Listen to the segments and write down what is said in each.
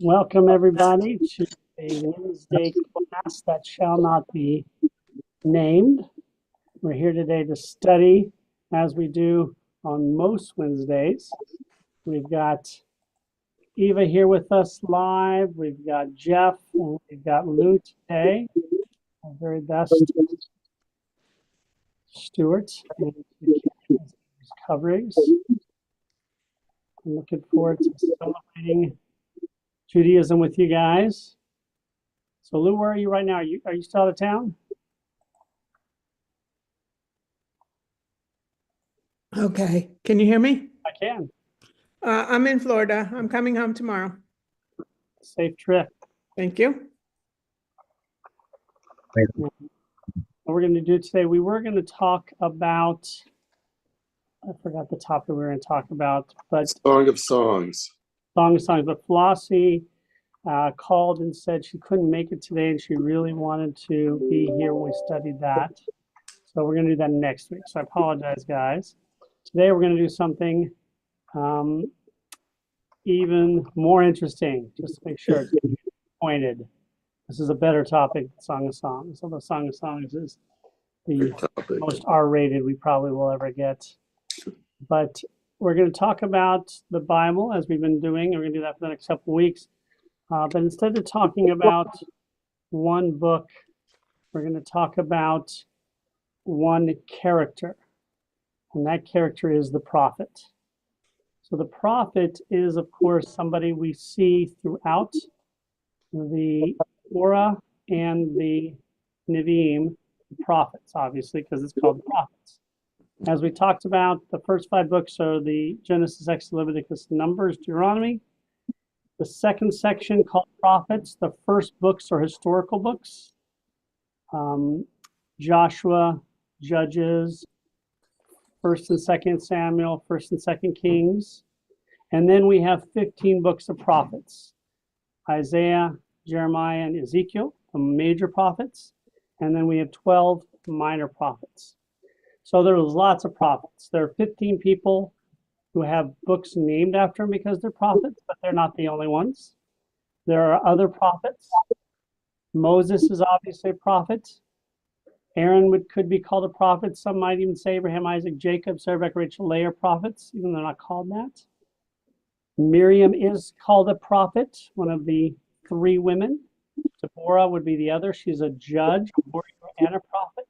Welcome, everybody, to a Wednesday class that shall not be named. We're here today to study, as we do on most Wednesdays. We've got Eva here with us live. We've got Jeff, and we've got Lou today. Our very best Stuart and his coverings. I'm looking forward to celebrating Judaism with you guys. So Lou, where are you right now? Are you still out of town? Okay. Can you hear me? I can. I'm in Florida. I'm coming home tomorrow. Safe trip. Thank you. What we're going to do today, we were going to talk about, I forgot the topic we were going to talk about, but Song of Songs. Song of Songs. But Flossie called and said she couldn't make it today and she really wanted to be here when we studied that. So we're going to do that next week. So I apologize, guys. Today we're going to do something even more interesting, just to make sure it's pointed. This is a better topic than Song of Songs. Although Song of Songs is the most R-rated we probably will ever get. But we're going to talk about the Bible as we've been doing. We're going to do that for the next couple of weeks. But instead of talking about one book, we're going to talk about one character. And that character is the prophet. So the prophet is, of course, somebody we see throughout the Torah and the Nevi'im, the prophets, obviously, because it's called the prophets. As we talked about, the first 5 books are the Genesis, Exodus, Leviticus, Numbers, Deuteronomy. The second section called prophets, the first books are historical books. Joshua, Judges, 1st and 2nd Samuel, 1st and 2nd Kings. And then we have 15 books of prophets. Isaiah, Jeremiah, and Ezekiel, the major prophets. And then we have 12 minor prophets. So there's lots of prophets. There are 15 people who have books named after them because they're prophets, but they're not the only ones. There are other prophets. Moses is obviously a prophet. Aaron could be called a prophet. Some might even say Abraham, Isaac, Jacob, Sarah, Rebecca, Rachel, Leah are prophets, even though they're not called that. Miriam is called a prophet, one of the 3 women. Deborah would be the other. She's a judge, a warrior, and a prophet.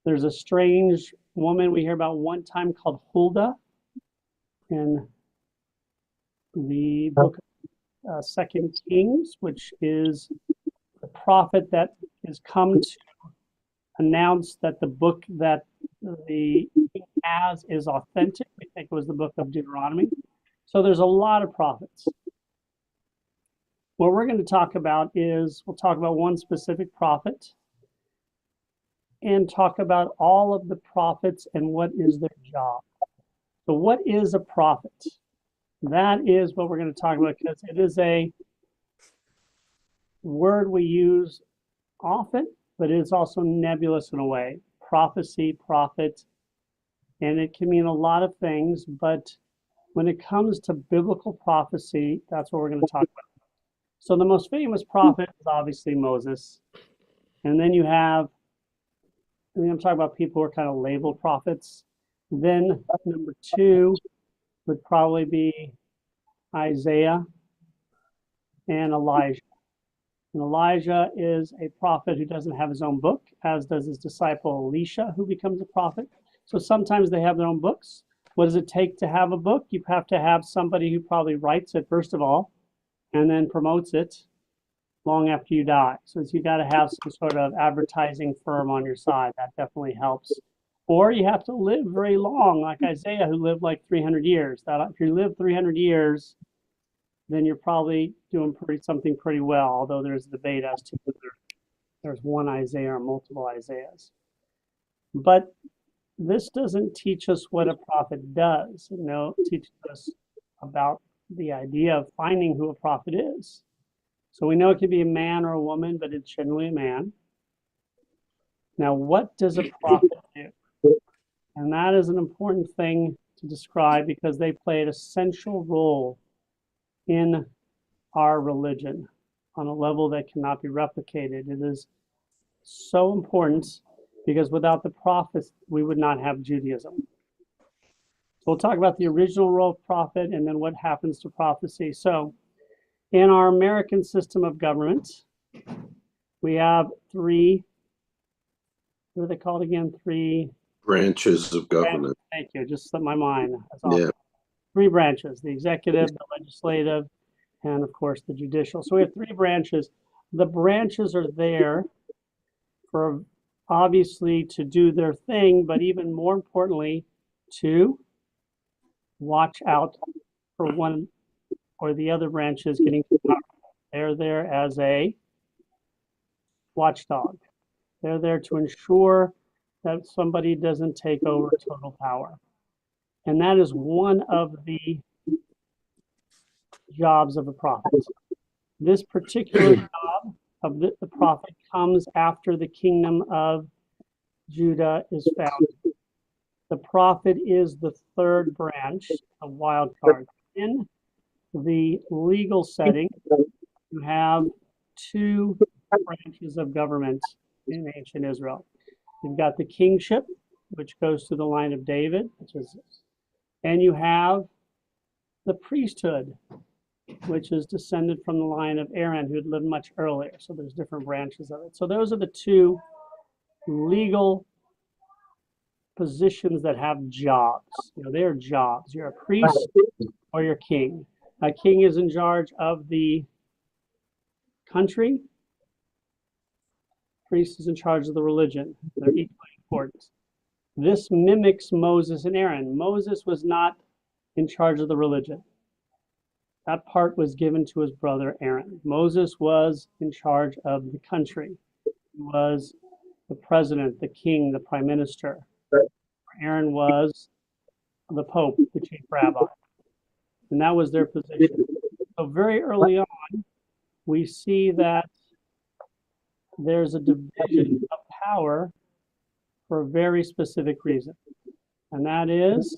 There's a strange woman we hear about one time called Huldah in the book of 2nd Kings, which is the prophet that has come to announce that the book that the king has is authentic. We think it was the book of Deuteronomy. So there's a lot of prophets. What we're going to talk about is, we'll talk about one specific prophet and talk about all of the prophets and what is their job. So what is a prophet? That is what we're going to talk about, because it is a word we use often, but it is also nebulous in a way. Prophecy, prophet, and it can mean a lot of things, but when it comes to biblical prophecy, that's what we're going to talk about. So the most famous prophet is obviously Moses. And then you have, I'm talking about people who are kind of labeled prophets. Then number 2 would probably be Isaiah and Elijah. And Elijah is a prophet who doesn't have his own book, as does his disciple Elisha, who becomes a prophet. So sometimes they have their own books. What does it take to have a book? You have to have somebody who probably writes it, first of all, and then promotes it long after you die. So you got to have some sort of advertising firm on your side. That definitely helps. Or you have to live very long, like Isaiah, who lived like 300 years. That if you live 300 years, then you're probably doing something pretty well, although there's debate as to whether there's one Isaiah or multiple Isaiahs. But this doesn't teach us what a prophet does. It teaches us about the idea of finding who a prophet is. So we know it could be a man or a woman, but it's generally a man. Now, what does a prophet do? And that is an important thing to describe because they play an essential role in our religion on a level that cannot be replicated. It is so important because without the prophets, we would not have Judaism. So we'll talk about the original role of prophet and then what happens to prophecy. So in our American system of government, we have three, what are they called again? Three branches of government. Thank you. Just slipped my mind. That's Yeah. awesome. Three branches: the executive, the legislative, and of course the judicial. So we have three branches. The branches are there for obviously to do their thing, but even more importantly, to watch out for one or the other branches getting too powerful. They're there as a watchdog. They're there to ensure that somebody doesn't take over total power. And that is one of the jobs of a prophet. This particular job of the prophet comes after the kingdom of Judah is founded. The prophet is the third branch, a wild card. In the legal setting, you have two branches of government in ancient Israel. You've got the kingship, which goes to the line of David, and you have the priesthood, which is descended from the line of Aaron, who had lived much earlier. So there's different branches of it. So those are the two legal positions that have jobs. They're jobs. You're a priest or you're king. A king is in charge of the country. Priest is in charge of the religion. They're equally important. This mimics Moses and Aaron. Moses was not in charge of the religion. That part was given to his brother Aaron. Moses was in charge of the country. He was the president, the king, the prime minister. Aaron was the pope, the chief rabbi. And that was their position. So very early on, we see that there's a division of power for a very specific reason. And that is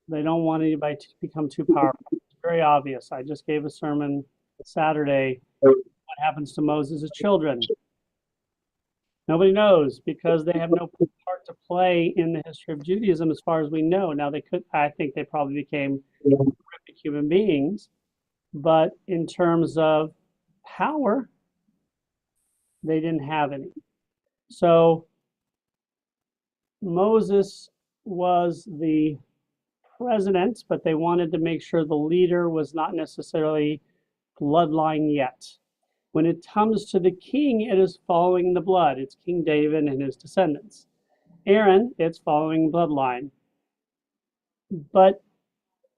they don't want anybody to become too powerful. It's very obvious. I just gave a sermon Saturday. What happens to Moses' children? Nobody knows because they have no part to play in the history of Judaism as far as we know. Now I think they probably became terrific human beings, but in terms of power, they didn't have any. So Moses was the president, but they wanted to make sure the leader was not necessarily bloodline yet. When it comes to the king, it is following the blood. It's King David and his descendants. Aaron, it's following bloodline. But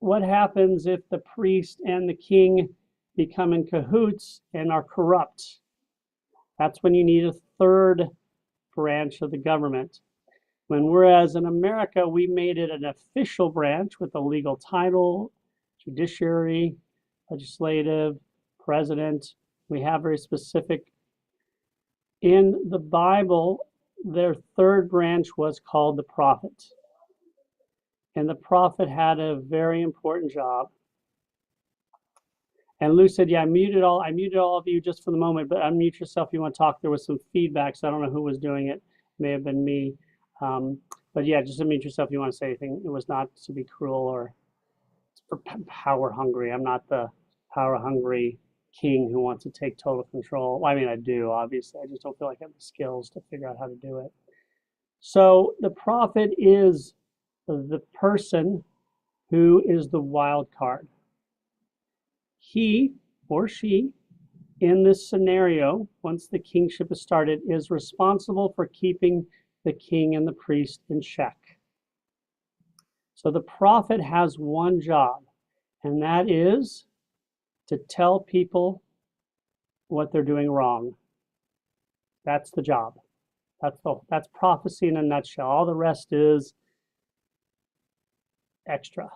what happens if the priest and the king become in cahoots and are corrupt? That's when you need a third branch of the government. Whereas in America, we made it an official branch with a legal title, judiciary, legislative, president. We have very specific. In the Bible, their third branch was called the prophet. And the prophet had a very important job. And Lou said, yeah, I muted all of you just for the moment, but unmute yourself if you want to talk. There was some feedback, so I don't know who was doing it. It may have been me. But yeah, just unmute yourself if you want to say anything. It was not to be cruel or power hungry. I'm not the power hungry king who wants to take total control. Well, I mean, I do, obviously. I just don't feel like I have the skills to figure out how to do it. So the prophet is the person who is the wild card. He or she, in this scenario, once the kingship is started, is responsible for keeping the king and the priest in check. So the prophet has one job, and that is to tell people what they're doing wrong. That's the job. That's prophecy in a nutshell. All the rest is extra.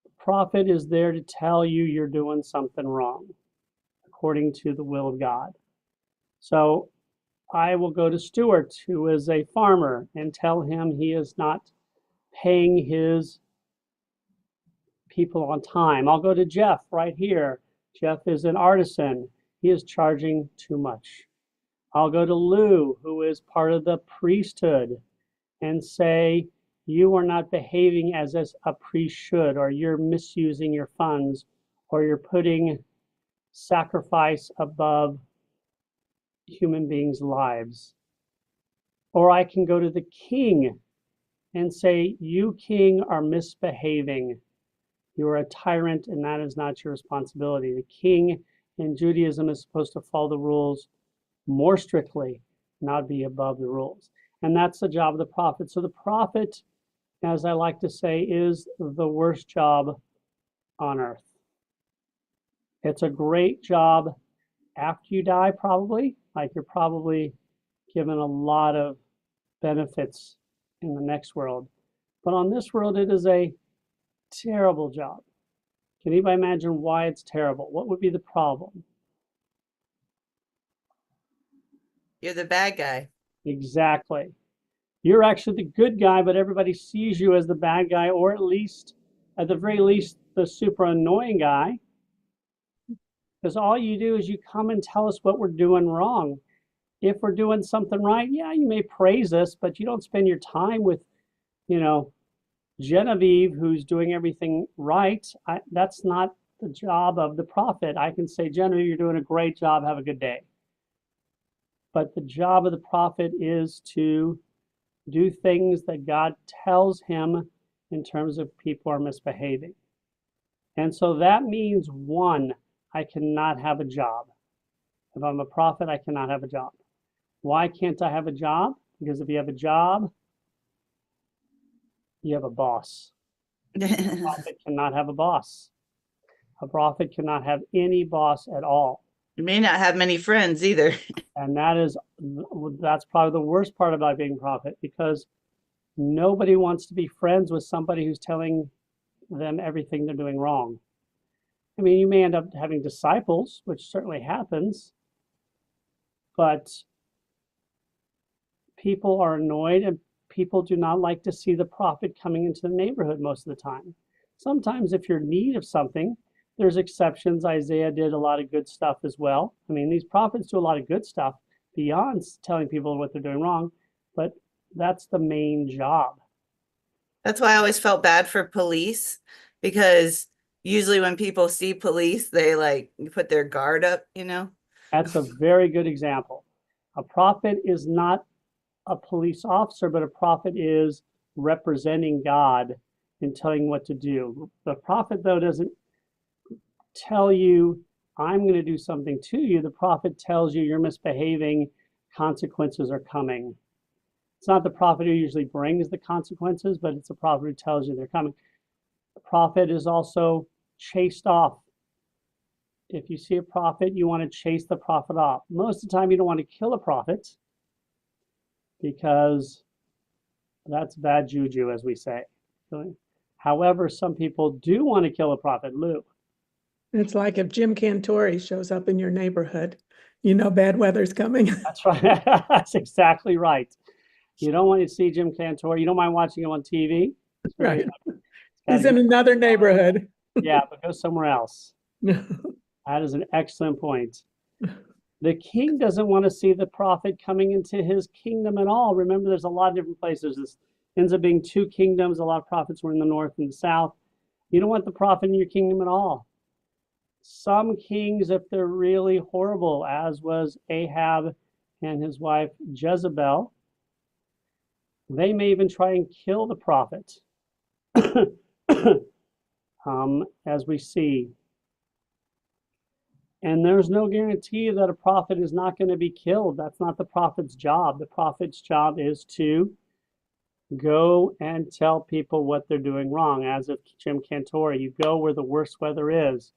The prophet is there to tell you you're doing something wrong according to the will of God. So I will go to Stuart, who is a farmer, and tell him he is not paying his people on time. I'll go to Jeff right here. Jeff is an artisan. He is charging too much. I'll go to Lou, who is part of the priesthood, and say, you are not behaving as a priest should, or you're misusing your funds, or you're putting sacrifice above human beings' lives. Or I can go to the king and say, you, king, are misbehaving. You are a tyrant, and that is not your responsibility. The king in Judaism is supposed to follow the rules more strictly, not be above the rules. And that's the job of the prophet. So the prophet, as I like to say, is the worst job on earth. It's a great job after you die, probably. Like you're probably given a lot of benefits in the next world. But on this world, it is a terrible job. Can anybody imagine why it's terrible? What would be the problem? You're the bad guy. Exactly. You're actually the good guy, but everybody sees you as the bad guy, or at the very least, the super annoying guy. Because all you do is you come and tell us what we're doing wrong. If we're doing something right, yeah, you may praise us, but you don't spend your time with, Genevieve, who's doing everything right. That's not the job of the prophet. I can say, Genevieve, you're doing a great job. Have a good day. But the job of the prophet is to do things that God tells him in terms of people are misbehaving. And so that means, one, I cannot have a job. If I'm a prophet, I cannot have a job. Why can't I have a job? Because if you have a job, you have a boss. A prophet cannot have a boss. A prophet cannot have any boss at all. You may not have many friends either. And that's probably the worst part about being a prophet, because nobody wants to be friends with somebody who's telling them everything they're doing wrong. I mean, you may end up having disciples, which certainly happens, but people are annoyed, and people do not like to see the prophet coming into the neighborhood most of the time. Sometimes if you're in need of something, there's exceptions. Isaiah did a lot of good stuff as well. I mean, these prophets do a lot of good stuff beyond telling people what they're doing wrong, but that's the main job. That's why I always felt bad for police, because usually when people see police, they put their guard up, That's a very good example. A prophet is not a police officer, but a prophet is representing God and telling what to do. The prophet, though, doesn't tell you, I'm going to do something to you. The prophet tells you you're misbehaving, consequences are coming. It's not the prophet who usually brings the consequences, but it's the prophet who tells you they're coming. The prophet is also chased off. If you see a prophet, you want to chase the prophet off. Most of the time, you don't want to kill a prophet, because that's bad juju, as we say. However, some people do want to kill a prophet. Lou. It's like if Jim Cantore shows up in your neighborhood, bad weather's coming. That's right. That's exactly right. You don't want to see Jim Cantore. You don't mind watching him on TV. Right. He's in another neighborhood. Yeah, but go somewhere else. That is an excellent point. The king doesn't want to see the prophet coming into his kingdom at all. Remember, there's a lot of different places. This ends up being two kingdoms. A lot of prophets were in the north and the south. You don't want the prophet in your kingdom at all. Some kings, if they're really horrible, as was Ahab and his wife Jezebel, they may even try and kill the prophet, as we see. And there's no guarantee that a prophet is not going to be killed. That's not the prophet's job. The prophet's job is to go and tell people what they're doing wrong. As if Jim Cantore, you go where the worst weather is.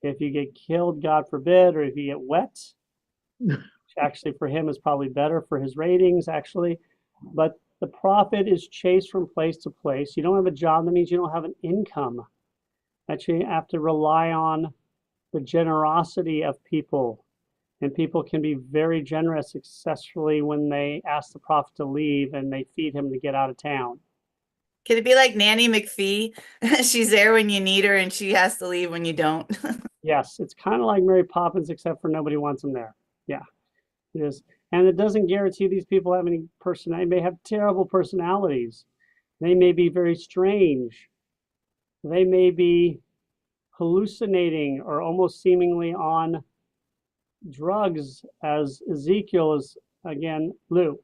If you get killed, God forbid, or if you get wet, which actually for him is probably better for his ratings, actually. But the prophet is chased from place to place. You don't have a job, that means you don't have an income. Actually, you have to rely on the generosity of people. And people can be very generous, especially when they ask the prophet to leave and they feed him to get out of town. Can it be like Nanny McPhee? She's there when you need her and she has to leave when you don't. Yes, it's kind of like Mary Poppins, except for nobody wants them there. Yeah, it is. And it doesn't guarantee these people have any personality. They may have terrible personalities. They may be very strange. They may be hallucinating or almost seemingly on drugs, as Ezekiel is, again, Lou.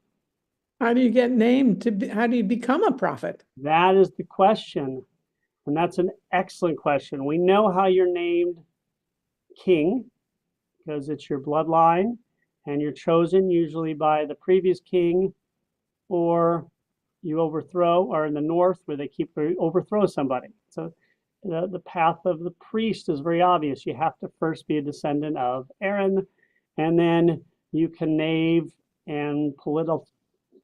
How do you get named how do you become a prophet? That is the question. And that's an excellent question. We know how you're named king because it's your bloodline and you're chosen usually by the previous king, or you overthrow, or in the north where they keep overthrow somebody. So the path of the priest is very obvious. You have to first be a descendant of Aaron, and then you can knave and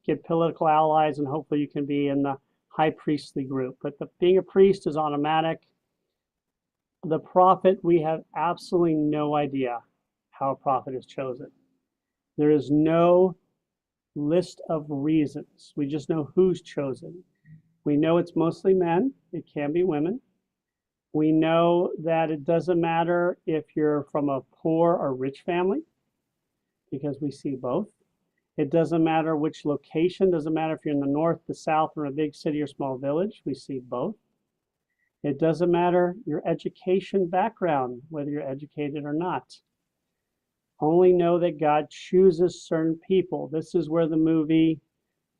get political allies, and hopefully you can be in the high priestly group. But being a priest is automatic. The prophet, we have absolutely no idea how a prophet is chosen. There is no list of reasons. We just know who's chosen. We know it's mostly men. It can be women. We know that it doesn't matter if you're from a poor or rich family, because we see both. It doesn't matter which location. Doesn't matter if you're in the north, the south, or a big city or small village. We see both. It doesn't matter your education background, whether you're educated or not. Only know that God chooses certain people. This is where the movie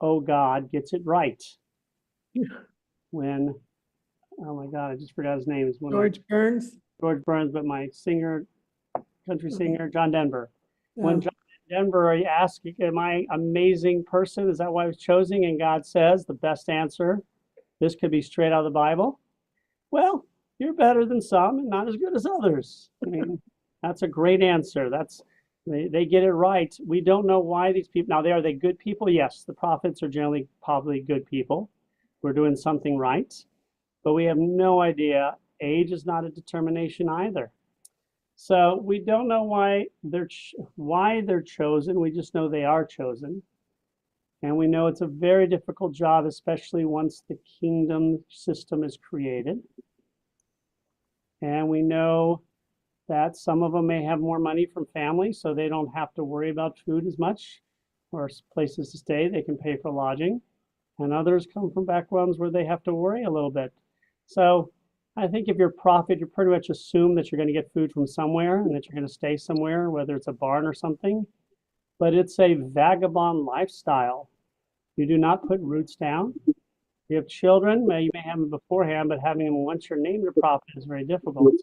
Oh God gets it right. When, oh my God, I just forgot his name. George Burns? George Burns, but my country singer, John Denver. When Oh. John Denver asked, am I an amazing person? Is that why I was chosen? And God says, the best answer, this could be straight out of the Bible. Well, you're better than some and not as good as others. I mean, that's a great answer. They get it right. We don't know why these people, now are they good people? Yes, the prophets are generally probably good people. We're doing something right, but we have no idea. Age is not a determination either. So we don't know why they're chosen. We just know they are chosen. And we know it's a very difficult job, especially once the kingdom system is created. And we know that some of them may have more money from family, so they don't have to worry about food as much or places to stay. They can pay for lodging. And others come from backgrounds where they have to worry a little bit. So I think if you're a prophet, you pretty much assume that you're going to get food from somewhere and that you're going to stay somewhere, whether it's a barn or something. But it's a vagabond lifestyle. You do not put roots down. You have children, you may have them beforehand, but having them once you're named a prophet is very difficult.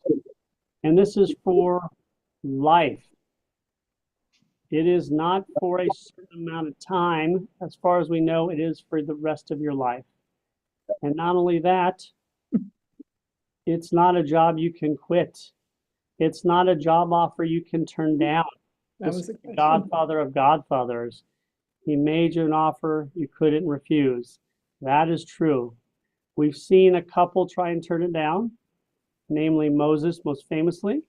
And this is for life. It is not for a certain amount of time. As far as we know, it is for the rest of your life. And not only that, it's not a job you can quit. It's not a job offer you can turn down. That was the Godfather of Godfathers. He made you an offer you couldn't refuse. That is true. We've seen a couple try and turn it down, namely Moses most famously.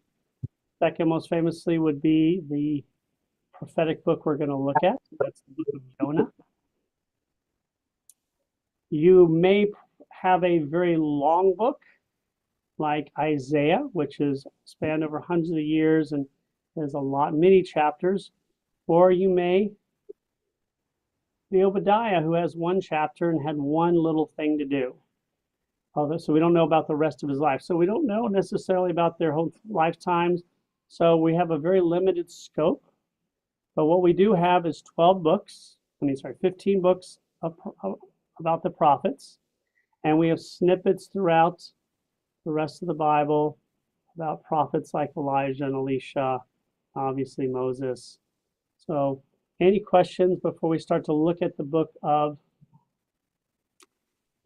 Second most famously would be the prophetic book we're going to look at. That's the book of Jonah. You may have a very long book like Isaiah, which is spanned over hundreds of years and there's many chapters, or you may be Obadiah, who has one chapter and had one little thing to do. So we don't know about the rest of his life. So we don't know necessarily about their whole lifetimes. So we have a very limited scope. But what we do have is 15 books about the prophets. And we have snippets throughout the rest of the Bible about prophets like Elijah and Elisha, obviously Moses. So any questions before we start to look at the book of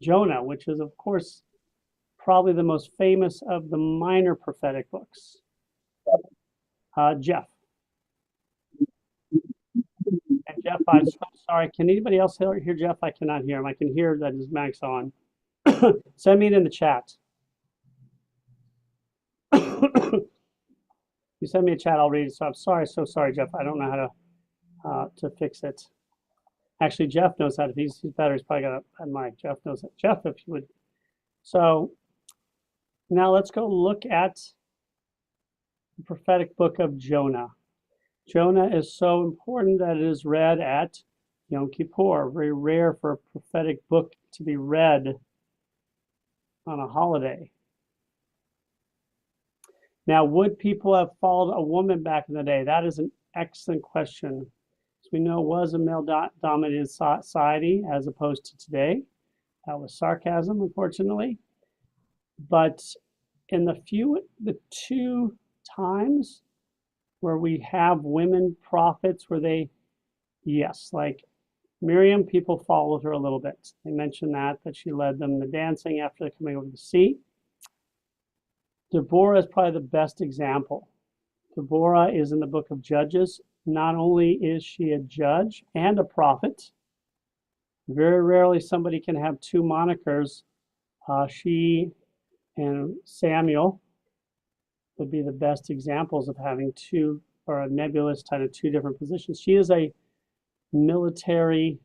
Jonah, which is, of course, probably the most famous of the minor prophetic books? Jeff. And Jeff, I'm so sorry. Can anybody else hear Jeff? I cannot hear him. I can hear that his mic's on. Send me it in the chat. You send me a chat, I'll read it. So I'm so sorry, Jeff. I don't know how to fix it. Actually, Jeff knows how to. He's better. He's probably got a mic. Jeff knows it. Jeff, if you would. So now let's go look at the prophetic book of Jonah. Jonah is so important that it is read at Yom Kippur. Very rare for a prophetic book to be read on a holiday. Now, would people have followed a woman back in the day? That is an excellent question. As we know, it was a male-dominated society as opposed to today. That was sarcasm, unfortunately. But in the two times where we have women prophets, where they, yes, like Miriam, people followed her a little bit. They mentioned that she led them in the dancing after the coming over the sea. Deborah is probably the best example. Deborah is in the book of Judges. Not only is she a judge and a prophet, very rarely somebody can have two monikers. She and Samuel would be the best examples of having two, or a nebulous kind of two different positions. She is a military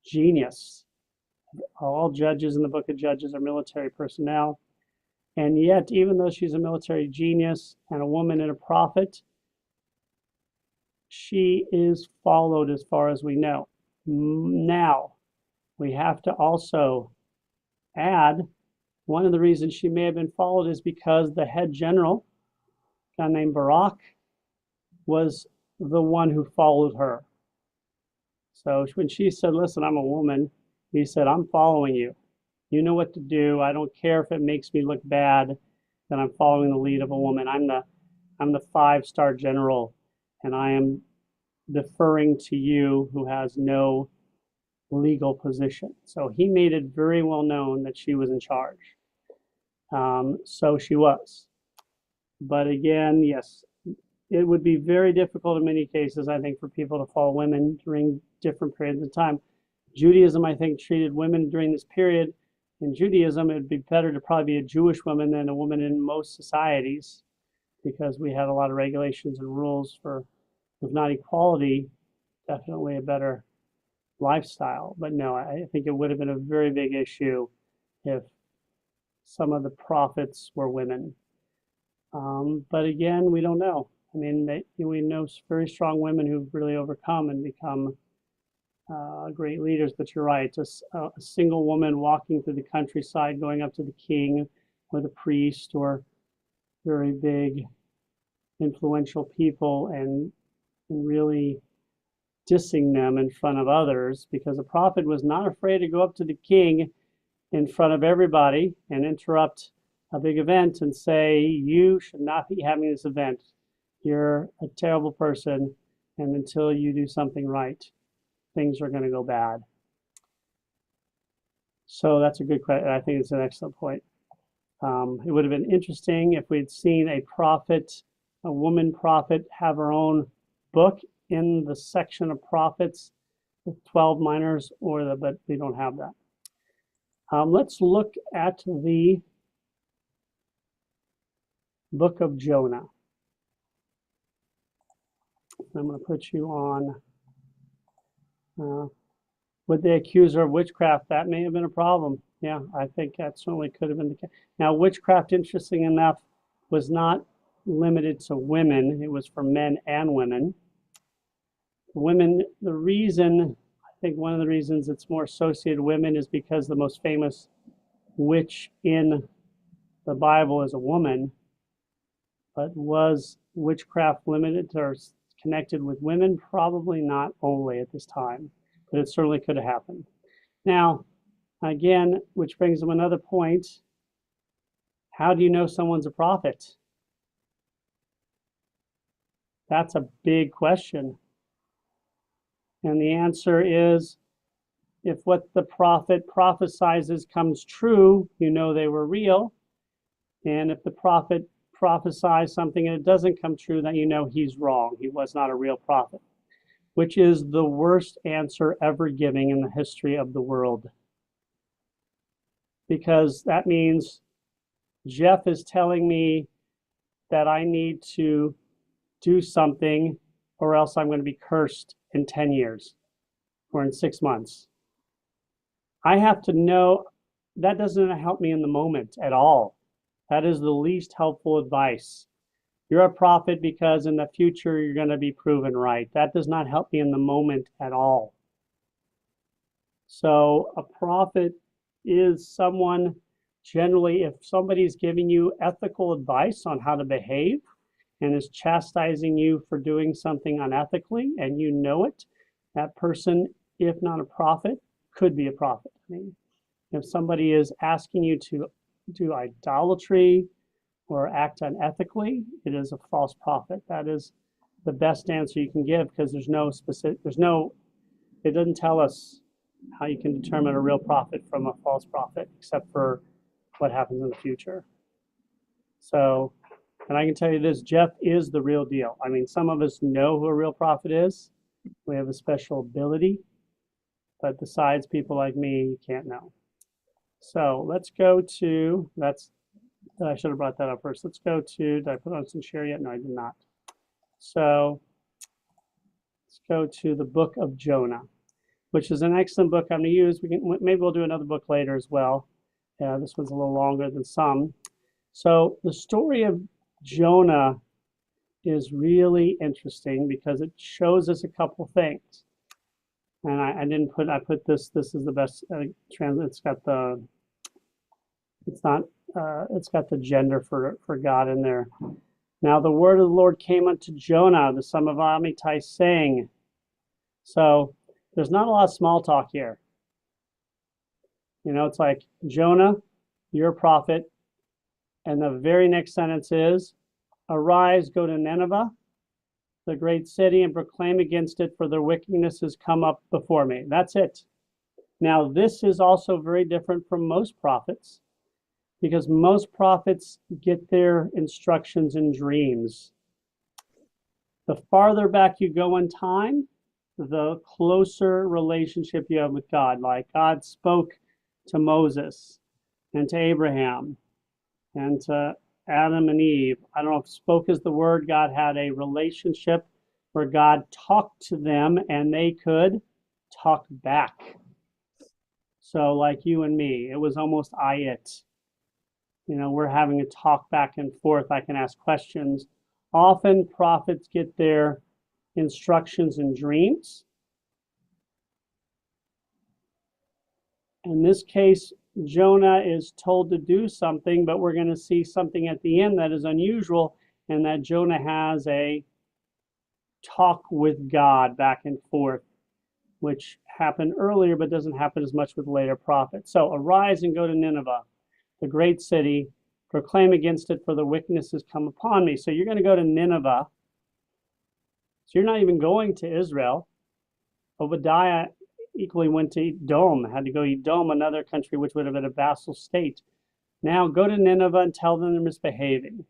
genius. All judges in the book of Judges are military personnel. And yet, even though she's a military genius and a woman and a prophet, she is followed as far as we know. Now, we have to also add, one of the reasons she may have been followed is because the head general, a guy named Barak, was the one who followed her. So when she said, listen, I'm a woman, he said, I'm following you. You know what to do. I don't care if it makes me look bad that I'm following the lead of a woman. I'm the 5-star general, and I am deferring to you who has no legal position. So he made it very well known that she was in charge. So she was. But again, yes, it would be very difficult in many cases, I think, for people to follow women during different periods of time. Judaism, I think, treated women during this period. In Judaism, it would be better to probably be a Jewish woman than a woman in most societies, because we had a lot of regulations and rules for, if not equality, definitely a better lifestyle. But no, I think it would have been a very big issue if some of the prophets were women. But again, we don't know. I mean, we know very strong women who've really overcome and become great leaders. But you're right, a single woman walking through the countryside, going up to the king or the priest or very big, influential people and really dissing them in front of others, because a prophet was not afraid to go up to the king in front of everybody and interrupt a big event and say, you should not be having this event. You're a terrible person, and until you do something right, things are going to go bad. So that's a good question. I think it's an excellent point. It would have been interesting if we'd seen a prophet, a woman prophet, have her own book in the section of prophets with 12 minors, but we don't have that. Let's look at the book of Jonah. I'm going to put you on. Would they accuse her of witchcraft? That may have been a problem. Yeah, I think that certainly could have been the case. Now, witchcraft, interesting enough, was not limited to women. It was for men and women. Women, the reason, I think one of the reasons it's more associated with women is because the most famous witch in the Bible is a woman. But was witchcraft limited or connected with women? Probably not only at this time, but it certainly could have happened. Now, again, which brings them another point. How do you know someone's a prophet? That's a big question. And the answer is, if what the prophet prophesies comes true, you know they were real. And if the prophet prophesies something and it doesn't come true, then you know he's wrong. He was not a real prophet, which is the worst answer ever given in the history of the world. Because that means Jeff is telling me that I need to do something or else I'm going to be cursed in 10 years. or in 6 months. I have to know that doesn't help me in the moment at all. That is the least helpful advice. You're a prophet because in the future you're going to be proven right. That does not help me in the moment at all. So a prophet is someone, generally, if somebody's giving you ethical advice on how to behave and is chastising you for doing something unethically and you know it, that person, if not a prophet, could be a prophet. I mean, if somebody is asking you to do idolatry or act unethically, it is a false prophet. That is the best answer you can give, because it doesn't tell us how you can determine a real prophet from a false prophet, except for what happens in the future. So, and I can tell you this, Jeff is the real deal. I mean, some of us know who a real prophet is. We have a special ability, but besides people like me, you can't know. So let's go to, I should have brought that up first. Let's go to, did I put on some share yet? No, I did not. So let's go to the book of Jonah, which is an excellent book I'm going to use. Maybe we'll do another book later as well. This one's a little longer than some. So the story of Jonah is really interesting because it shows us a couple things. And I put this is the best it's got the gender for God in there. Now the word of the Lord came unto Jonah, the son of Amittai, saying. So there's not a lot of small talk here. You know, it's like, Jonah, you're a prophet. And the very next sentence is, arise, go to Nineveh, the great city, and proclaim against it, for their wickedness has come up before me. That's it. Now, this is also very different from most prophets, because most prophets get their instructions in dreams. The farther back you go in time, the closer relationship you have with God. Like God spoke to Moses and to Abraham and to Adam and Eve. I don't know if spoke is the word. God had a relationship where God talked to them and they could talk back. So like you and me, it was almost it. You know, we're having a talk back and forth. I can ask questions. Often prophets get their instructions in dreams. In this case, Jonah is told to do something, but we're going to see something at the end that is unusual, and that Jonah has a talk with God back and forth, which happened earlier but doesn't happen as much with later prophets. So arise and go to Nineveh, the great city, proclaim against it, for the wickedness has come upon me. So you're going to go to Nineveh. So you're not even going to Israel. Obadiah equally went to Edom, had to go to Edom, another country which would have been a vassal state. Now go to Nineveh and tell them they're misbehaving.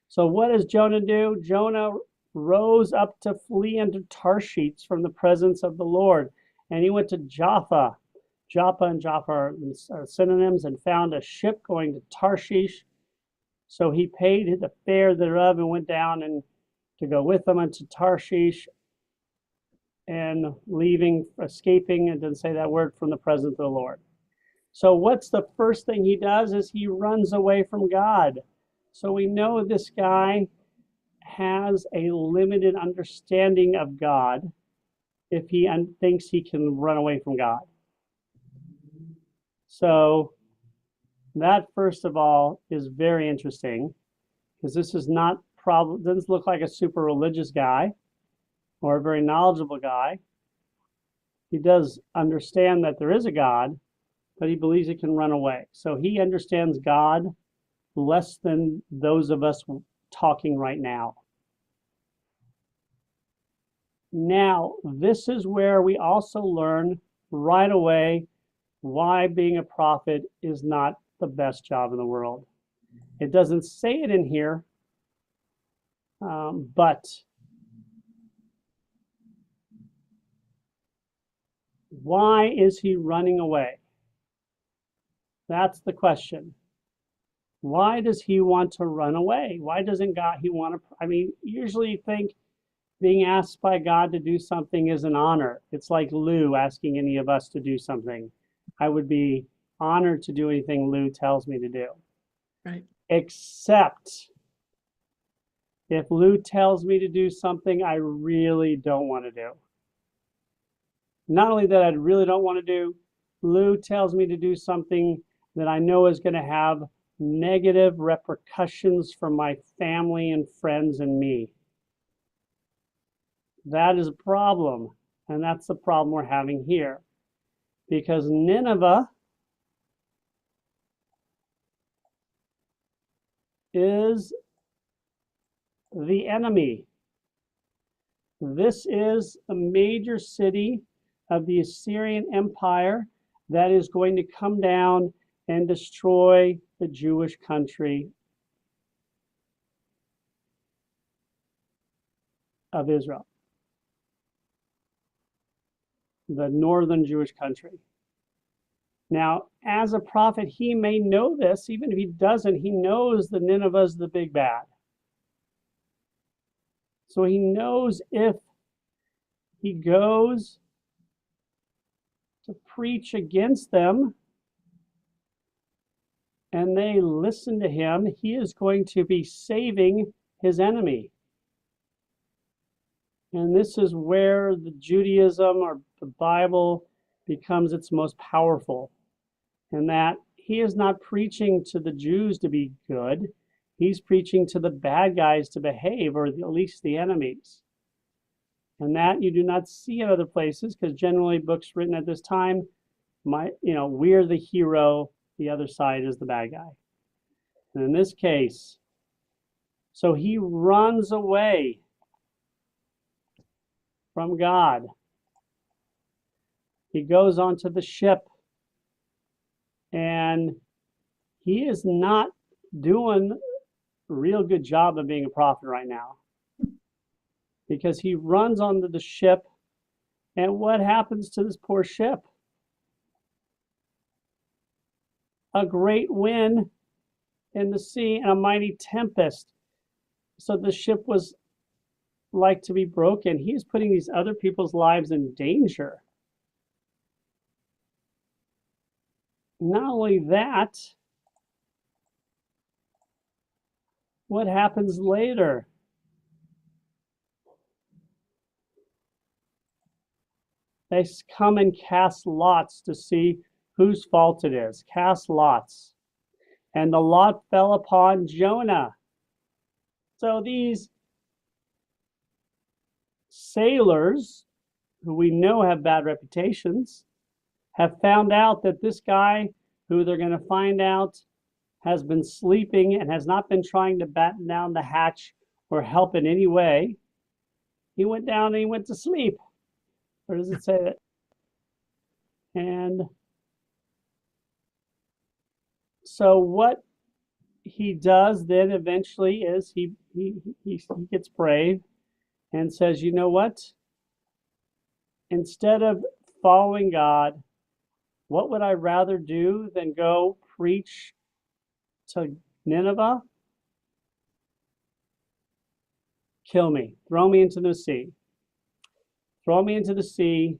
So what does Jonah do? Jonah rose up to flee into Tarshish from the presence of the Lord. And he went to Joppa. Joppa and Joppa are synonyms, and found a ship going to Tarshish. So he paid the fare thereof and went down and to go with them unto Tarshish, and escaping, it doesn't say that word, from the presence of the Lord. So what's the first thing he does is he runs away from God. So we know this guy has a limited understanding of God if he thinks he can run away from God. So that, first of all, is very interesting, because this is not doesn't look like a super religious guy or a very knowledgeable guy. He does understand that there is a God, but he believes he can run away. So he understands God less than those of us talking right now. Now, this is where we also learn right away why being a prophet is not the best job in the world. It doesn't say it in here, but why is he running away? That's the question. Why does he want to run away? Why doesn't God, usually you think Being asked by God to do something is an honor. It's like Lou asking any of us to do something. I would be honored to do anything Lou tells me to do. Right. Except if Lou tells me to do something I really don't want to do. Not only that I really don't want to do, Lou tells me to do something that I know is going to have negative repercussions for my family and friends and me. That is a problem. And that's the problem we're having here. Because Nineveh is the enemy. This is a major city of the Assyrian Empire that is going to come down and destroy the Jewish country of Israel, the northern Jewish country. Now, as a prophet, he may know this. Even if he doesn't, he knows that Nineveh is the big bad. So he knows if he goes to preach against them and they listen to him, he is going to be saving his enemy. And this is where the Judaism or the Bible becomes its most powerful. And that he is not preaching to the Jews to be good. He's preaching to the bad guys to behave, or at least the enemies. And that you do not see in other places, because generally books written at this time, we're the hero, the other side is the bad guy. And in this case, so he runs away from God. He goes onto the ship, and he is not doing a real good job of being a prophet right now, because he runs onto the ship, and what happens to this poor ship? A great wind in the sea and a mighty tempest. So the ship was like to be broken. He's putting these other people's lives in danger. Not only that, what happens later? They come and cast lots to see whose fault it is. Cast lots. And the lot fell upon Jonah. So these sailors, who we know have bad reputations, have found out that this guy, who they're going to find out has been sleeping and has not been trying to batten down the hatch or help in any way, he went down and he went to sleep. Where does it say that? And so what he does then eventually is he gets brave and says, you know what? Instead of following God, what would I rather do than go preach to Nineveh? Kill me. Throw me into the sea. Throw me into the sea.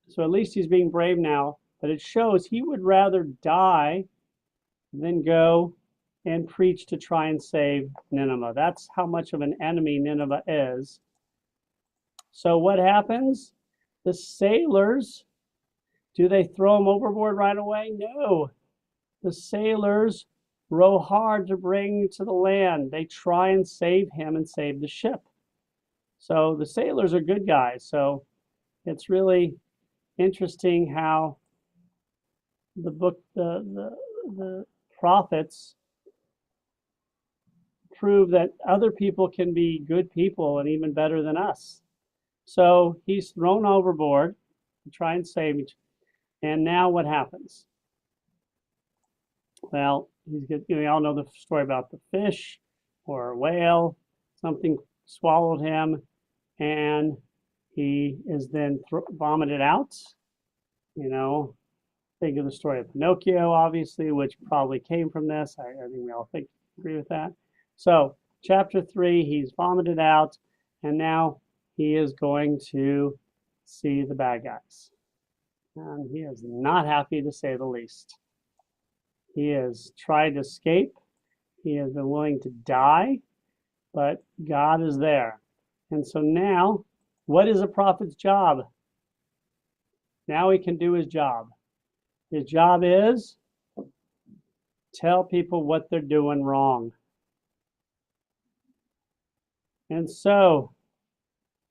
So at least he's being brave now, but it shows he would rather die than go and preach to try and save Nineveh. That's how much of an enemy Nineveh is. So what happens? The sailors, do they throw him overboard right away? No. The sailors row hard to bring to the land. They try and save him and save the ship. So the sailors are good guys. So it's really interesting how the book, the prophets prove that other people can be good people and even better than us. So he's thrown overboard to try and save him. And now what happens? Well, we all know the story about the fish or a whale. Something swallowed him, and he is then vomited out. Think of the story of Pinocchio, obviously, which probably came from this. I think we all agree with that. So, chapter 3, he's vomited out, And now he is going to see the bad guys. And he is not happy, to say the least. He has tried to escape. He has been willing to die, but God is there. And so now, what is a prophet's job? Now he can do his job. His job is tell people what they're doing wrong. And so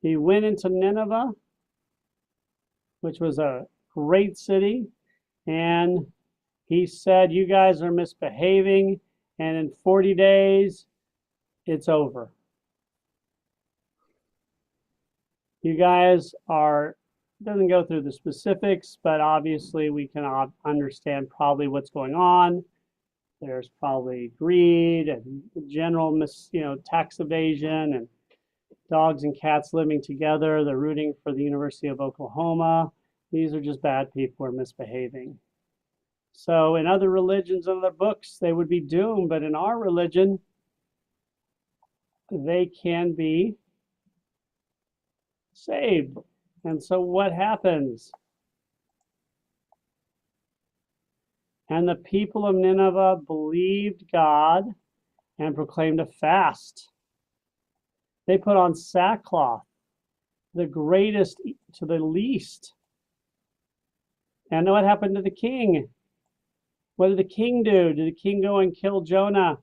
he went into Nineveh, which was a great city, and he said, you guys are misbehaving, and in 40 days, it's over. You guys are, doesn't go through the specifics, but obviously we can understand probably what's going on. There's probably greed and general tax evasion and dogs and cats living together. They're rooting for the University of Oklahoma. These are just bad people who are misbehaving. So in other religions and other books, they would be doomed, but in our religion, they can be saved. And so what happens? And the people of Nineveh believed God and proclaimed a fast. They put on sackcloth, the greatest to the least. And what happened to the king? What did the king do? Did the king go and kill Jonah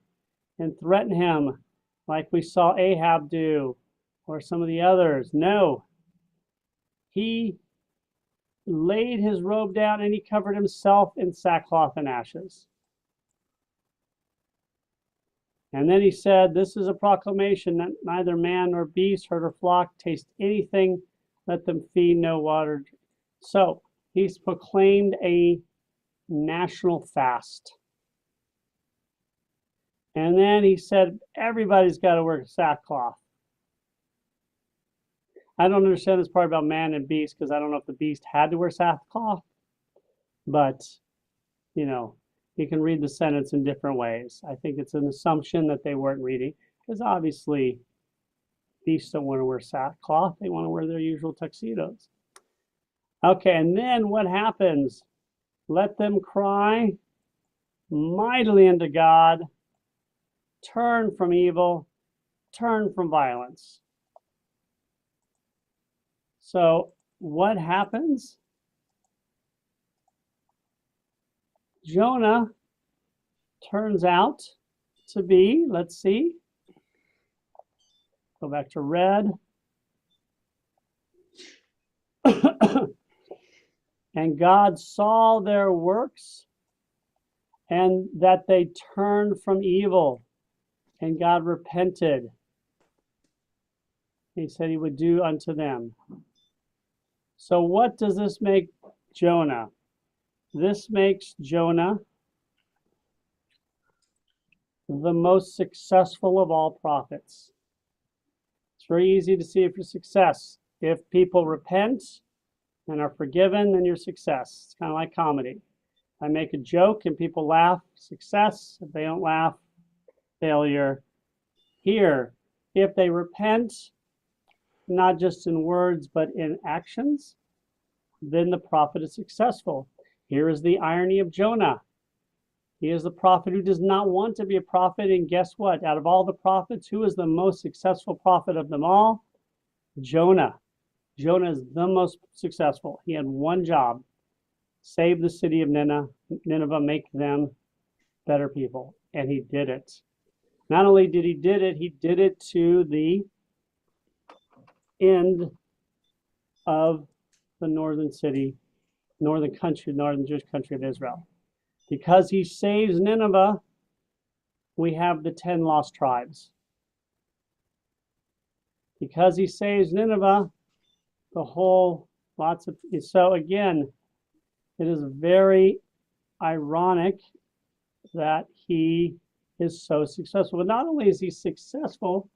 and threaten him like we saw Ahab do or some of the others? No. He laid his robe down and he covered himself in sackcloth and ashes. And then he said, this is a proclamation that neither man nor beast, herd or flock taste anything, let them feed no water. So he's proclaimed a national fast. And then he said, everybody's got to wear sackcloth. I don't understand this part about man and beast because I don't know if the beast had to wear sackcloth, but you can read the sentence in different ways. I think it's an assumption that they weren't reading because obviously beasts don't want to wear sackcloth. They want to wear their usual tuxedos. Okay, and then what happens? Let them cry mightily unto God, turn from evil, turn from violence. So what happens? Jonah turns out to be, let's see, go back to red. And God saw their works and that they turned from evil, and God repented. He said he would do unto them. So what does this make Jonah? This makes Jonah the most successful of all prophets. It's very easy to see if you're success. If people repent and are forgiven, then you're success. It's kind of like comedy. I make a joke and people laugh, success. If they don't laugh, failure. Here, if they repent, not just in words, but in actions, then the prophet is successful. Here is the irony of Jonah. He is the prophet who does not want to be a prophet. And guess what? Out of all the prophets, who is the most successful prophet of them all? Jonah. Jonah is the most successful. He had one job: save the city of Nineveh, make them better people. And he did it. Not only did he did it to the end of the northern city, northern Jewish country of Israel. Because he saves Nineveh, we have the 10 lost tribes. Because he saves Nineveh, so again, it is very ironic that he is so successful. But not only is he successful,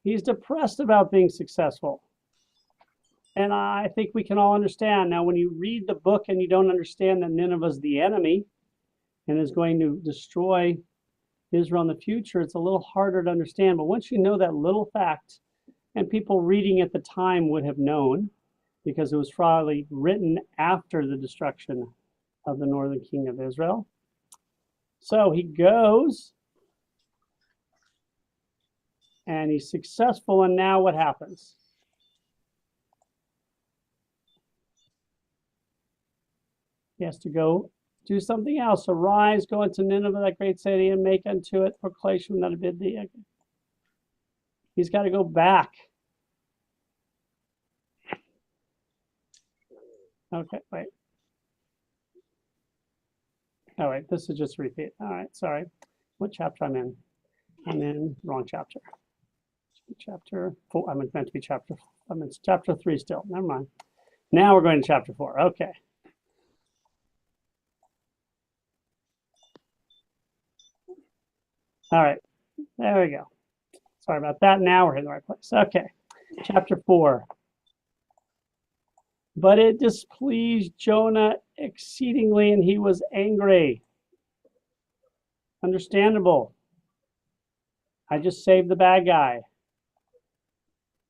he's depressed about being successful. And I think we can all understand. Now, when you read the book and you don't understand that Nineveh is the enemy and is going to destroy Israel in the future, it's a little harder to understand. But once you know that little fact, And people reading at the time would have known because it was probably written after the destruction of the northern kingdom of Israel. So he goes and he's successful. And now what happens? He has to go do something else. Arise, go into Nineveh, that great city, and make unto it proclamation that it bid thee. He's got to go back. Okay, wait. Oh, wait, this is just a repeat. All right, sorry. What chapter I'm in? I'm in wrong chapter. Chapter 4. I'm meant to be chapter. I'm in chapter 3 still. Never mind. Now we're going to chapter 4. Okay. All right. There we go. Sorry about that. Now we're in the right place. Okay. Chapter 4. But it displeased Jonah exceedingly, and he was angry. Understandable. I just saved the bad guy.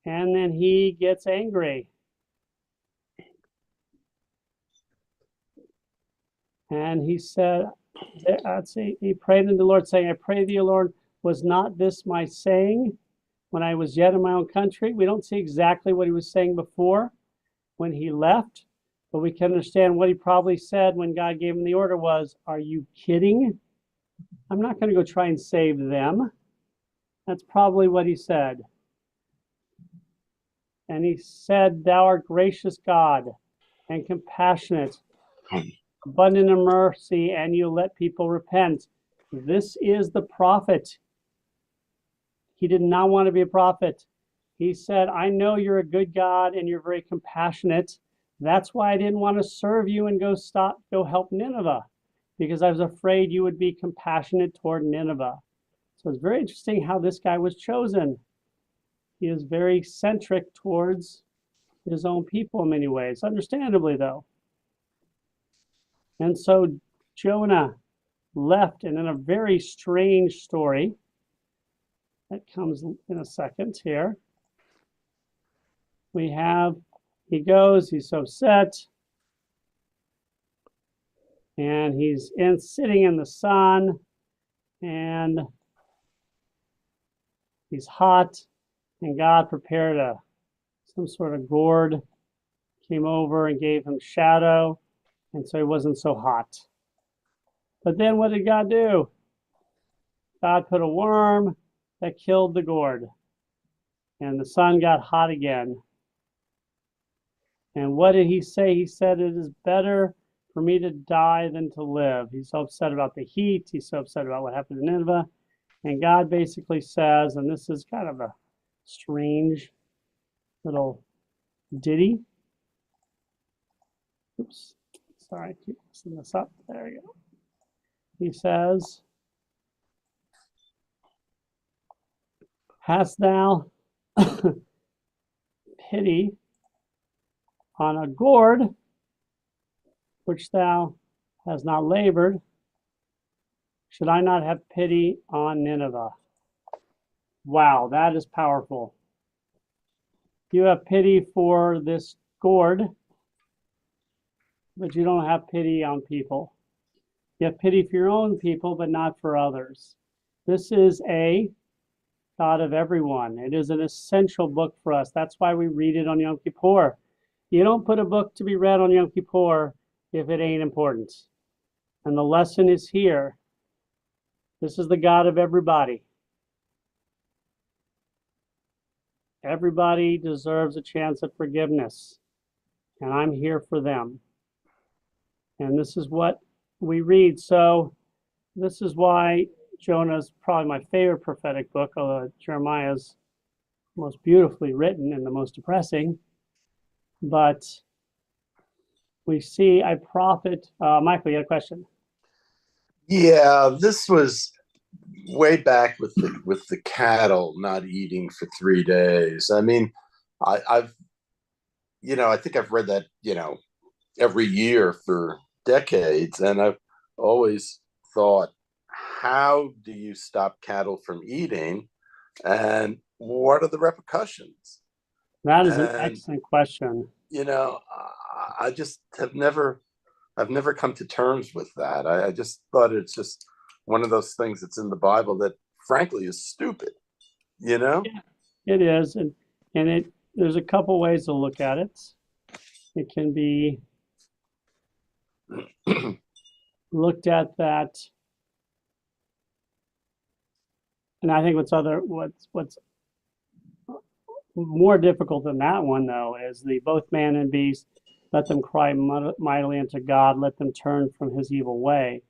And then he gets angry. And he said, let's see, he prayed unto the Lord, saying, I pray thee, O Lord, was not this my saying when I was yet in my own country? We don't see exactly what he was saying before when he left, but we can understand what he probably said when God gave him the order was, are you kidding? I'm not going to go try and save them. That's probably what he said. And he said, thou art gracious God and compassionate, abundant in mercy, and you let people repent. This is the prophet. He did not want to be a prophet. He said, I know you're a good God and you're very compassionate. That's why I didn't want to serve you and go help Nineveh, because I was afraid you would be compassionate toward Nineveh. So it's very interesting how this guy was chosen. He is very centric towards his own people in many ways, understandably though. And so Jonah left, and in a very strange story that comes in a second here, we have, he goes, he's so upset, and he's sitting in the sun, and he's hot, and God prepared some sort of gourd, came over and gave him shadow, and so he wasn't so hot. But then what did God do? God put a worm that killed the gourd, and the sun got hot again. And what did he say? He said, it is better for me to die than to live. He's so upset about the heat. He's so upset about what happened in Nineveh. And God basically says, and this is kind of a strange little ditty. Oops, sorry, I keep messing this up. There we go. He says, hast thou pity on a gourd which thou hast not labored? Should I not have pity on Nineveh? Wow, that is powerful. You have pity for this gourd, but you don't have pity on people. You have pity for your own people, but not for others. This is a God of everyone. It is an essential book for us. That's why we read it on Yom Kippur. You don't put a book to be read on Yom Kippur if it ain't important. And the lesson is here. This is the God of everybody. Everybody deserves a chance at forgiveness, and I'm here for them. And this is what we read. So this is why Jonah is probably my favorite prophetic book, although Jeremiah's most beautifully written and the most depressing. But we see a prophet. Michael, you had a question? Yeah, this was way back with the cattle not eating for 3 days. I mean, I think I've read that, every year for decades, and I've always thought, how do you stop cattle from eating? And what are the repercussions? That is an And, excellent question. I just I've never come to terms with that. I just thought it's just one of those things that's in the Bible that frankly is stupid, you know? Yeah, it is, and there's a couple ways to look at it. It can be looked at that, and I think what's more difficult than that one though is the both man and beast, let them cry mightily unto God, let them turn from his evil way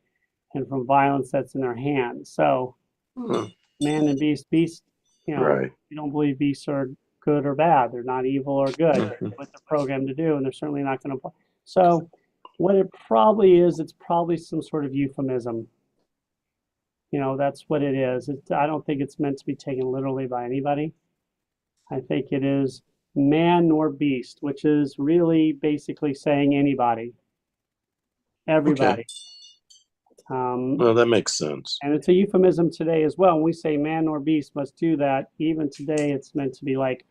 and from violence that's in their hands. So Hmm, man and beast, right. you don't believe beasts are good or bad. They're not evil or good. They're what they're programmed to do, and they're certainly not going to. So, what it probably is, it's probably some sort of euphemism. That's what it is. I don't think it's meant to be taken literally by anybody. I think it is man nor beast, which is really basically saying anybody, Okay. everybody. Um, Well, that makes sense. and it's a euphemism today as well. When we say man nor beast must do that, even today, it's meant to be like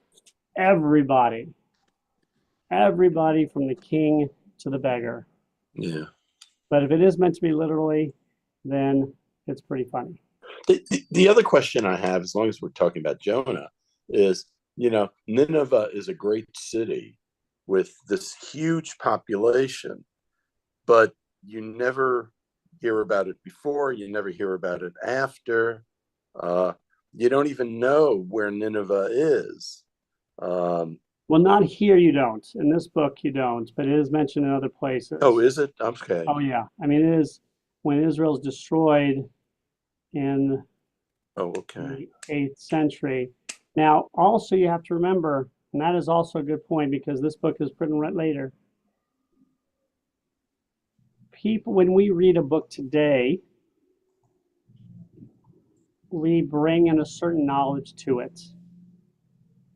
everybody, everybody from the king to the beggar. Yeah. But if it is meant to be literally, then it's pretty funny. The other question I have, as long as we're talking about Jonah, is Nineveh is a great city with this huge population, but you never hear about it before, you never hear about it after. You don't even know where Nineveh is. Well, not here you don't. In this book you don't, but it is mentioned in other places. Oh, is it? Okay. Oh, yeah. I mean, it is when Israel's destroyed in Oh, okay. the 8th century. Now, also you have to remember, and that is also a good point because this book is written right later. People, when we read a book today, we bring in a certain knowledge to it.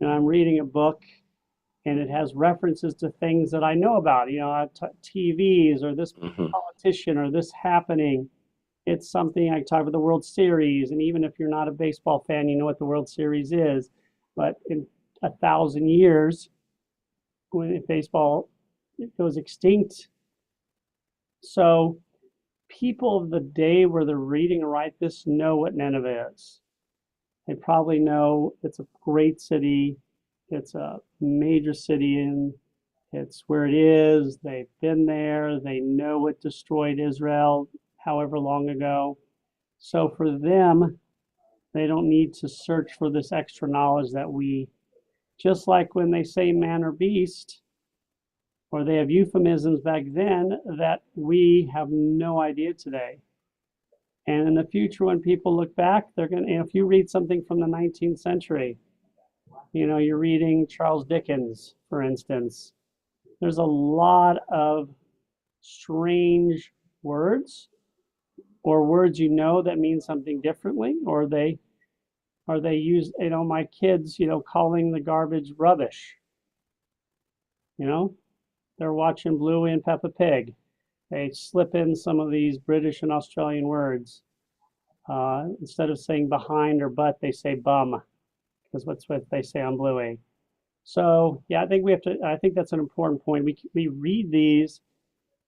And I'm reading a book and it has references to things that I know about, TVs or this Mhm. politician or this happening. It's something I talk about the World Series. And even if you're not a baseball fan, you know what the World Series is. But in 1,000 years, when baseball goes extinct. So people of the day where they're reading and write this know what Nineveh is. They probably know it's a great city. It's a major city and it's where it is. They've been there. They know what destroyed Israel however long ago. So for them, they don't need to search for this extra knowledge that we, just like when they say man or beast, or they have euphemisms back then that we have no idea today. And in the future, when people look back, they're going to, if you read something from the 19th century, you're reading Charles Dickens, for instance, there's a lot of strange words or words that mean something differently, or they use, my kids, calling the garbage rubbish. They're watching Bluey and Peppa Pig. They slip in some of these British and Australian words. Instead of saying behind or butt, they say bum, because what's what they say on Bluey. So yeah, I think that's an important point. We read these,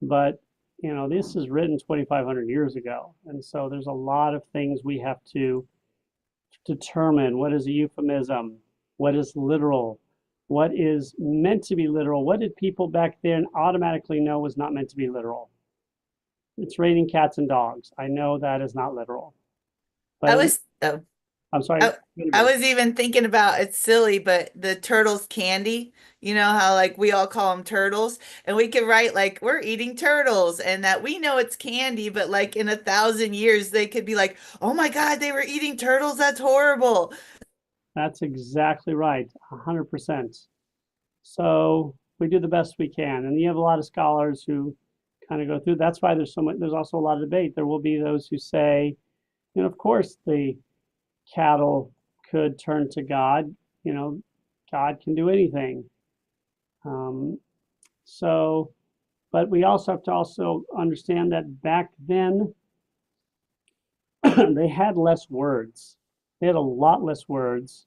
but this is written 2,500 years ago, and so there's a lot of things we have to determine. What is a euphemism? What is literal? What is meant to be literal? What did people back then automatically know was not meant to be literal? It's raining cats and dogs. I know that is not literal. But I'm sorry. I was even thinking about, it's silly, but the turtles candy, you know how like we all call them turtles, and we could write like we're eating turtles and that we know it's candy, but like in 1,000 years they could be like, oh my God, they were eating turtles. That's horrible. That's exactly right. 100%. So we do the best we can. And you have a lot of scholars who kind of go through. That's why there's also a lot of debate. There will be those who say, of course the cattle could turn to God. God can do anything. But we also have to also understand that back then they had less words. They had a lot less words.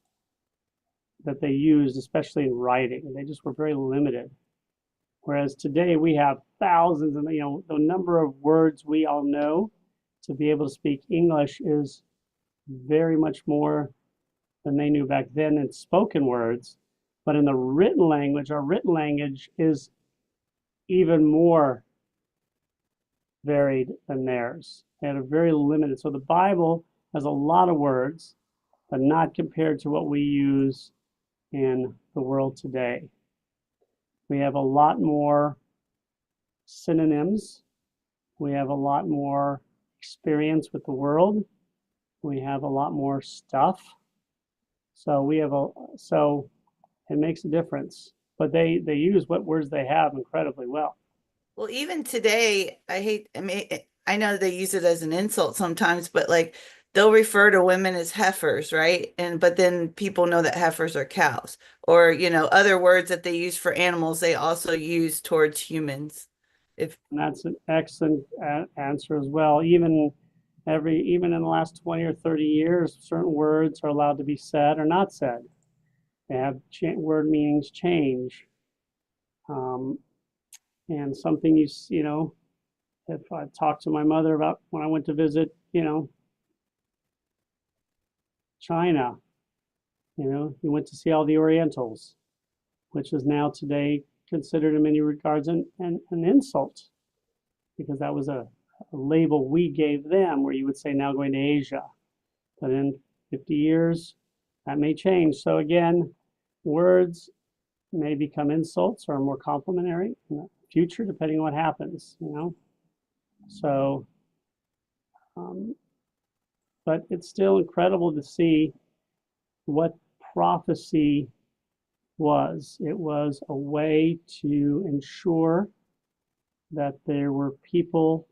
that they used, especially in writing. They just were very limited. Whereas today we have thousands, and the number of words we all know to be able to speak English is very much more than they knew back then in spoken words. But in the written language, our written language is even more varied than theirs. They had a very limited. So the Bible has a lot of words, but not compared to what we use in the world today. We have a lot more synonyms. We have a lot more experience with the world. We have a lot more stuff. So it makes a difference. But they use what words they have incredibly well. Well, even today, I know they use it as an insult sometimes, but like they'll refer to women as heifers, right? But then people know that heifers are cows, or other words that they use for animals, they also use towards humans. And that's an excellent answer as well. Even in the last 20 or 30 years, certain words are allowed to be said or not said. They have word meanings change. And something if I talked to my mother about when I went to visit, China, you went to see all the Orientals, which is now today considered in many regards an insult, because that was a label we gave them, where you would say now going to Asia. But in 50 years, that may change. So again, words may become insults or more complimentary in the future, depending on what happens, So, but it's still incredible to see what prophecy was. It was a way to ensure that there were people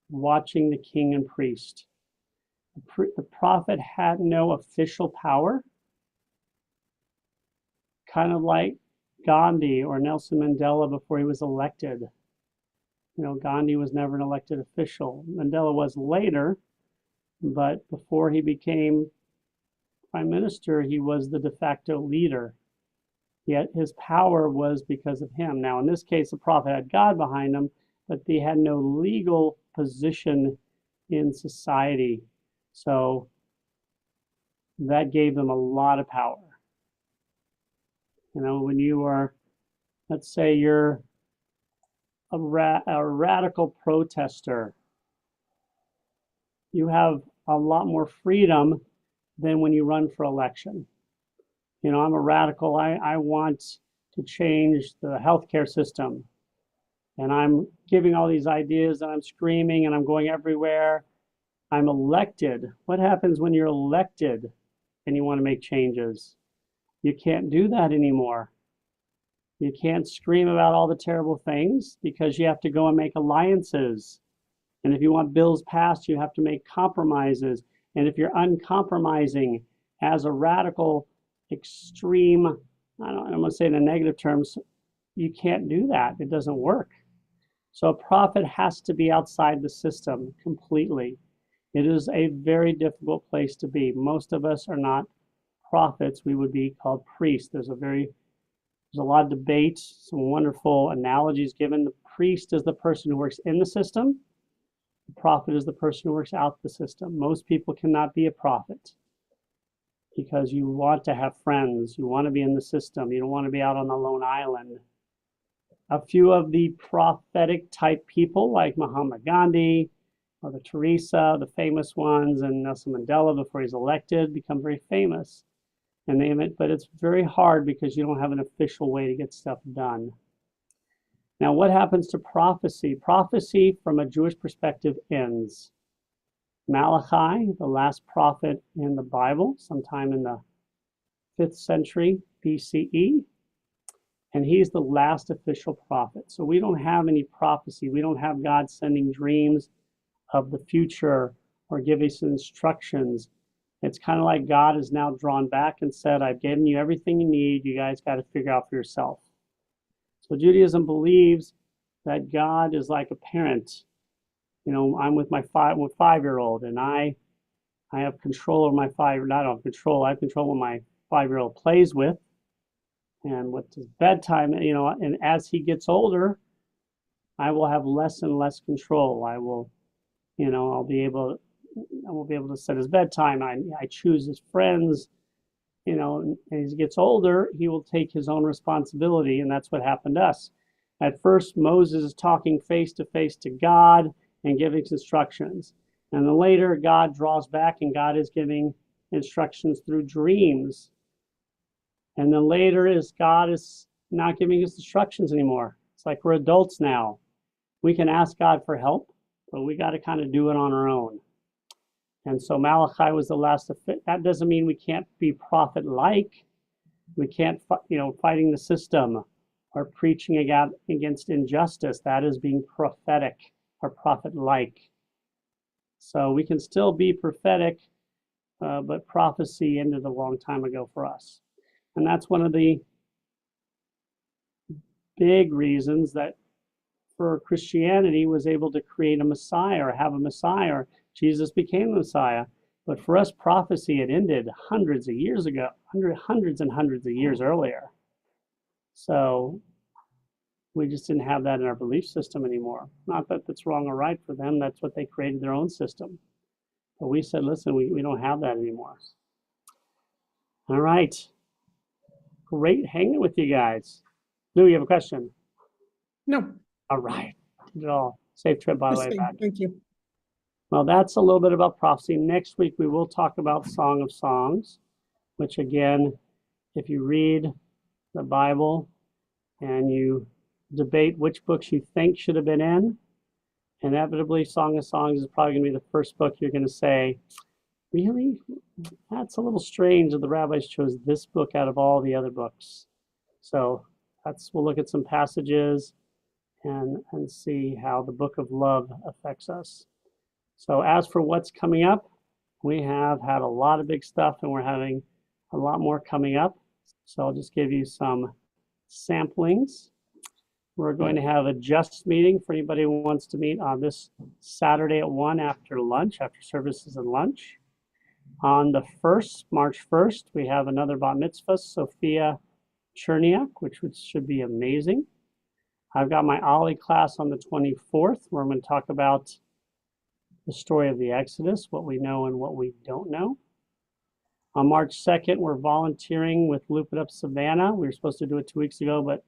watching the king and priest. The prophet had no official power, kind of like Gandhi or Nelson Mandela before he was elected. Gandhi was never an elected official. Mandela was later, but before he became prime minister, he was the de facto leader. Yet his power was because of him. Now, in this case, the prophet had God behind him, but they had no legal position in society. So that gave them a lot of power. When you are, let's say you're a radical protester, you have a lot more freedom than when you run for election. I'm a radical. I want to change the healthcare system. And I'm giving all these ideas and I'm screaming and I'm going everywhere. I'm elected. What happens when you're elected and you want to make changes? You can't do that anymore. You can't scream about all the terrible things because you have to go and make alliances. And if you want bills passed, you have to make compromises. And if you're uncompromising as a radical, extreme, I'm going to say in a negative terms, you can't do that. It doesn't work. So a prophet has to be outside the system completely. It is a very difficult place to be. Most of us are not prophets. We would be called priests. There's a lot of debate, some wonderful analogies given. The priest is the person who works in the system. The prophet is the person who works out the system. Most people cannot be a prophet because you want to have friends. You want to be in the system. You don't want to be out on a lone island. A few of the prophetic type people like Mahatma Gandhi, Mother Teresa, the famous ones, and Nelson Mandela before he's elected, become very famous. But it's very hard because you don't have an official way to get stuff done. Now, what happens to prophecy? Prophecy, from a Jewish perspective, ends. Malachi, the last prophet in the Bible, sometime in the 5th century BCE, and he's the last official prophet. So we don't have any prophecy. We don't have God sending dreams of the future or giving us instructions. It's kind of like God is now drawn back and said, I've given you everything you need. You guys got to figure out for yourself. So Judaism believes that God is like a parent. I'm with my 5-year-old, and I have control over my 5. Not on control. I have control of my 5-year-old plays with, and what his bedtime, and as he gets older, I will have less and less control. I will, I will be able to set his bedtime. I choose his friends, and as he gets older, he will take his own responsibility, and that's what happened to us. At first, Moses is talking face to face to God and giving instructions. And then later, God draws back and God is giving instructions through dreams. And then later is God is not giving us instructions anymore. It's like we're adults now. We can ask God for help, but we got to kind of do it on our own. And so Malachi was the last of it. That doesn't mean we can't be prophet-like. We can't, fighting the system or preaching against injustice. That is being prophetic or prophet-like. So we can still be prophetic, but prophecy ended a long time ago for us. And that's one of the big reasons that for Christianity was able to create a Messiah or have a Messiah, or Jesus became the Messiah. But for us, prophecy had ended hundreds of years ago, hundreds and hundreds of years earlier. So we just didn't have that in our belief system anymore. Not that that's wrong or right for them. That's what they created their own system. But we said, listen, we don't have that anymore. All right. Great hanging with you guys. Lou, you have a question? No, All right. Did it all. Safe trip, by the way, listening. back. Thank you. Well, that's a little bit about prophecy. Next week, we will talk about Song of Songs, which again, if you read the Bible and you debate which books you think should have been in, inevitably, Song of Songs is probably going to be the first book you're going to say, really? That's a little strange that the rabbis chose this book out of all the other books. So we'll look at some passages and see how the book of love affects us. So as for what's coming up, we have had a lot of big stuff and we're having a lot more coming up. So I'll just give you some samplings. We're going to have a just meeting for anybody who wants to meet on this Saturday at 1 after lunch, after services and lunch. On the 1st, March 1st, we have another bat mitzvah, Sophia Cherniak, which should be amazing. I've got my Ollie class on the 24th, where I'm going to talk about the story of the Exodus, what we know and what we don't know. On March 2nd, we're volunteering with Loop It Up Savannah. We were supposed to do it 2 weeks ago, but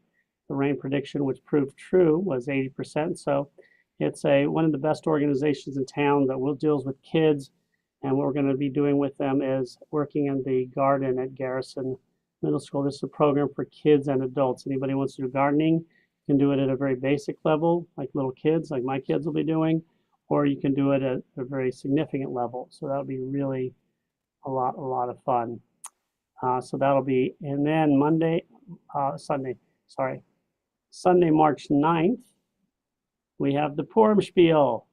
the rain prediction, which proved true, was 80%. So it's one of the best organizations in town that deals with kids. And what we're going to be doing with them is working in the garden at Garrison Middle School. This is a program for kids and adults. Anybody who wants to do gardening can do it at a very basic level, like little kids, like my kids will be doing, or you can do it at a very significant level. So that'll be really a lot of fun. So that'll be, and then Sunday, March 9th, we have the Purim Spiel.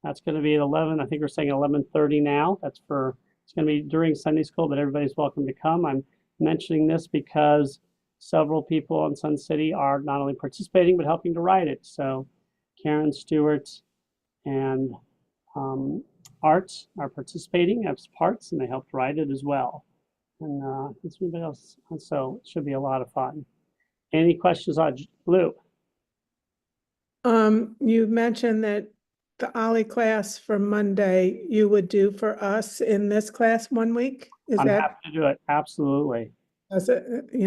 That's going to be at 11. I think we're saying 11:30 now. It's going to be during Sunday school, but everybody's welcome to come. I'm mentioning this because several people on Sun City are not only participating, but helping to write it. So Karen Stewart and Art are participating as parts, and they helped write it as well. And anybody else? And so it should be a lot of fun. Any questions on Lou? You mentioned that the Ollie class for Monday you would do for us in this class 1 week. I'm happy to do it. Absolutely.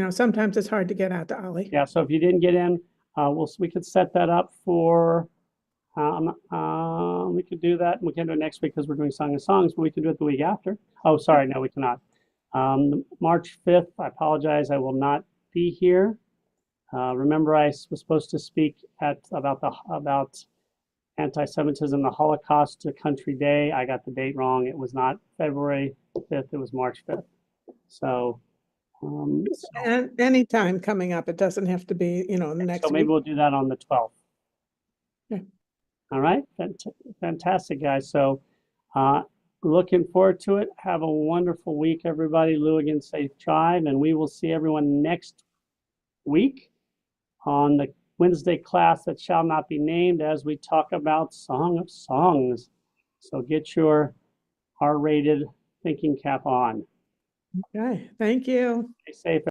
Sometimes it's hard to get out to Ollie. Yeah. So if you didn't get in, we could set that up for. We could do that. We can do it next week because we're doing Song of Songs, but we can do it the week after. Oh, sorry, no, we cannot. March 5th. I apologize. I will not be here. Remember, I was supposed to speak about anti-Semitism, the Holocaust to Country Day. I got the date wrong. It was not February 5th. It was March 5th. So, and any time coming up, it doesn't have to be, the next so maybe week. we'll do that on the 12th. Okay. All right. Fantastic, guys. So, looking forward to it. Have a wonderful week, everybody. Lou, again, safe drive, and we will see everyone next week on the Wednesday class that shall not be named as we talk about Song of Songs. So get your R-rated thinking cap on. Okay, thank you. Stay safe.